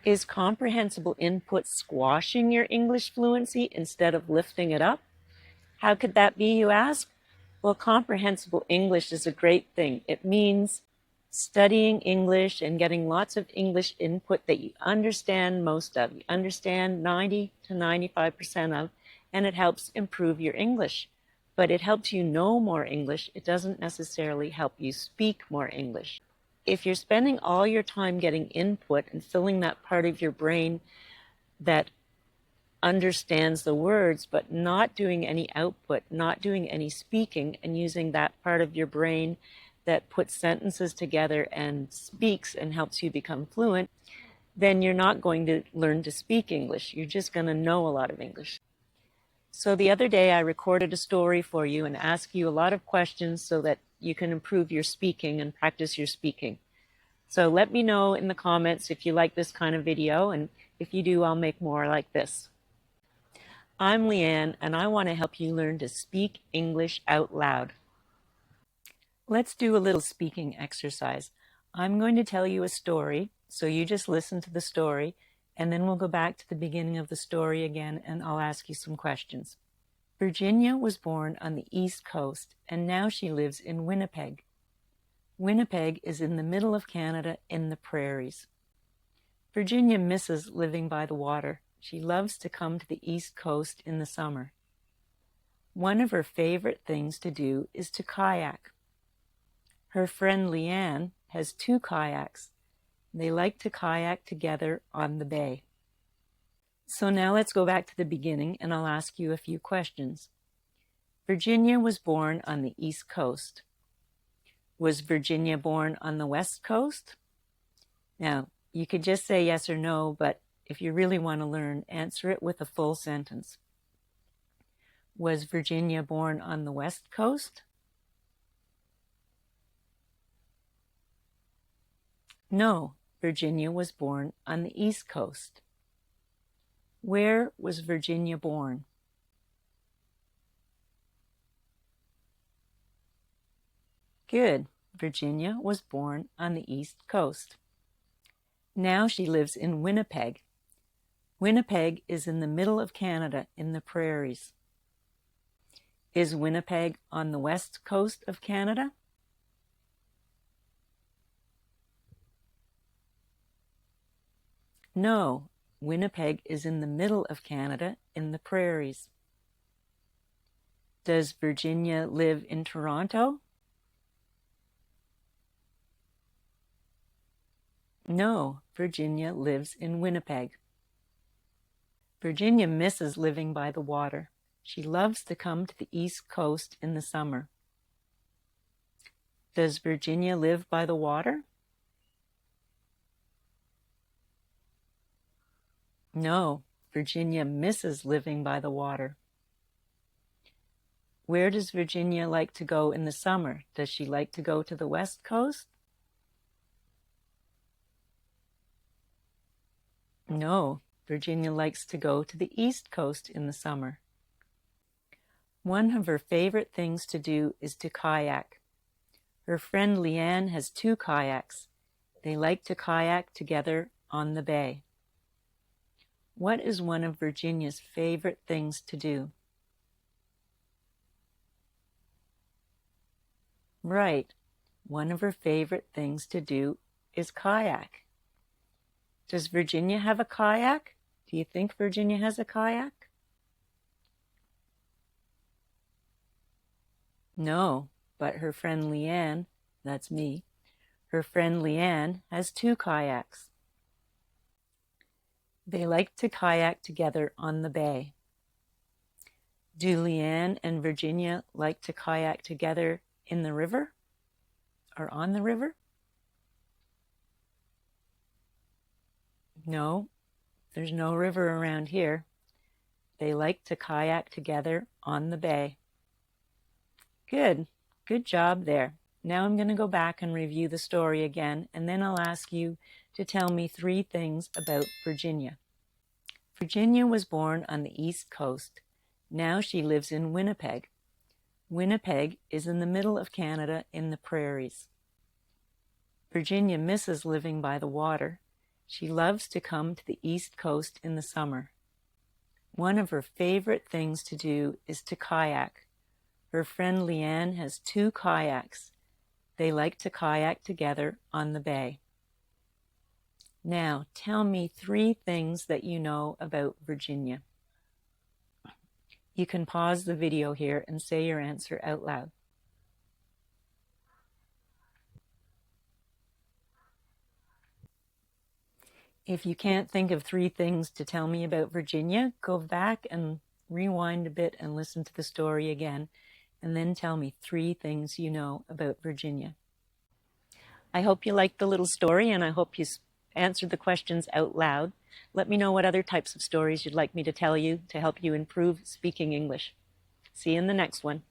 Is comprehensible input squashing your English fluency instead of lifting it up? How could that be, you ask? Well, comprehensible English is a great thing. It means studying English and getting lots of English input that you understand most of. You understand 90 to 95% of, and it helps improve your English. But it helps you know more English. It doesn't necessarily help you speak more English. If you're spending all your time getting input and filling that part of your brain that understands the words, but not doing any output, not doing any speaking, and using that part of your brain that puts sentences together and speaks and helps you become fluent, then you're not going to learn to speak English. You're just going to know a lot of English. So the other day I recorded a story for you and asked you a lot of questions so that you can improve your speaking and practice your speaking. So let me know in the comments if you like this kind of video, and if you do, I'll make more like this. I'm Leanne, and I want to help you learn to speak English out loud. Let's do a little speaking exercise. I'm going to tell you a story, so you just listen to the story, and then we'll go back to the beginning of the story again, and I'll ask you some questions. Virginia was born on the East Coast, and now she lives in Winnipeg. Winnipeg is in the middle of Canada in the prairies. Virginia misses living by the water. She loves to come to the East Coast in the summer. One of her favorite things to do is to kayak. Her friend Leanne has 2 kayaks. They like to kayak together on the bay. So now let's go back to the beginning and I'll ask you a few questions. Virginia was born on the East Coast. Was Virginia born on the West Coast? Now, you could just say yes or no, but if you really want to learn, answer it with a full sentence. Was Virginia born on the West Coast? No, Virginia was born on the East Coast. Where was Virginia born? Good. Virginia was born on the East Coast. Now she lives in Winnipeg. Winnipeg is in the middle of Canada in the prairies. Is Winnipeg on the west coast of Canada? No, Winnipeg is in the middle of Canada in the prairies. Does Virginia live in Toronto? No, Virginia lives in Winnipeg. Virginia misses living by the water. She loves to come to the East Coast in the summer. Does Virginia live by the water? No, Virginia misses living by the water. Where does Virginia like to go in the summer? Does she like to go to the West Coast? No, Virginia likes to go to the East Coast in the summer. One of her favorite things to do is to kayak. Her friend Leanne has 2 kayaks. They like to kayak together on the bay. What is one of Virginia's favorite things to do? Right. One of her favorite things to do is kayak. Does Virginia have a kayak? Do you think Virginia has a kayak? No, but her friend Leanne, that's me, her friend Leanne has 2 kayaks. They like to kayak together on the bay. Do Leanne and Virginia like to kayak together in the river or on the river? No, there's no river around here. They like to kayak together on the bay. Good. Good job there. Now I'm going to go back and review the story again, and then I'll ask you to tell me 3 things about Virginia. Virginia was born on the East Coast. Now she lives in Winnipeg. Winnipeg is in the middle of Canada in the prairies. Virginia misses living by the water. She loves to come to the East Coast in the summer. One of her favorite things to do is to kayak. Her friend Leanne has 2 kayaks. They like to kayak together on the bay. Now, tell me 3 things that you know about Virginia. You can pause the video here and say your answer out loud. If you can't think of 3 things to tell me about Virginia, go back and rewind a bit and listen to the story again, and then tell me 3 things you know about Virginia. I hope you liked the little story, and I hope you answered the questions out loud. Let me know what other types of stories you'd like me to tell you to help you improve speaking English. See you in the next one.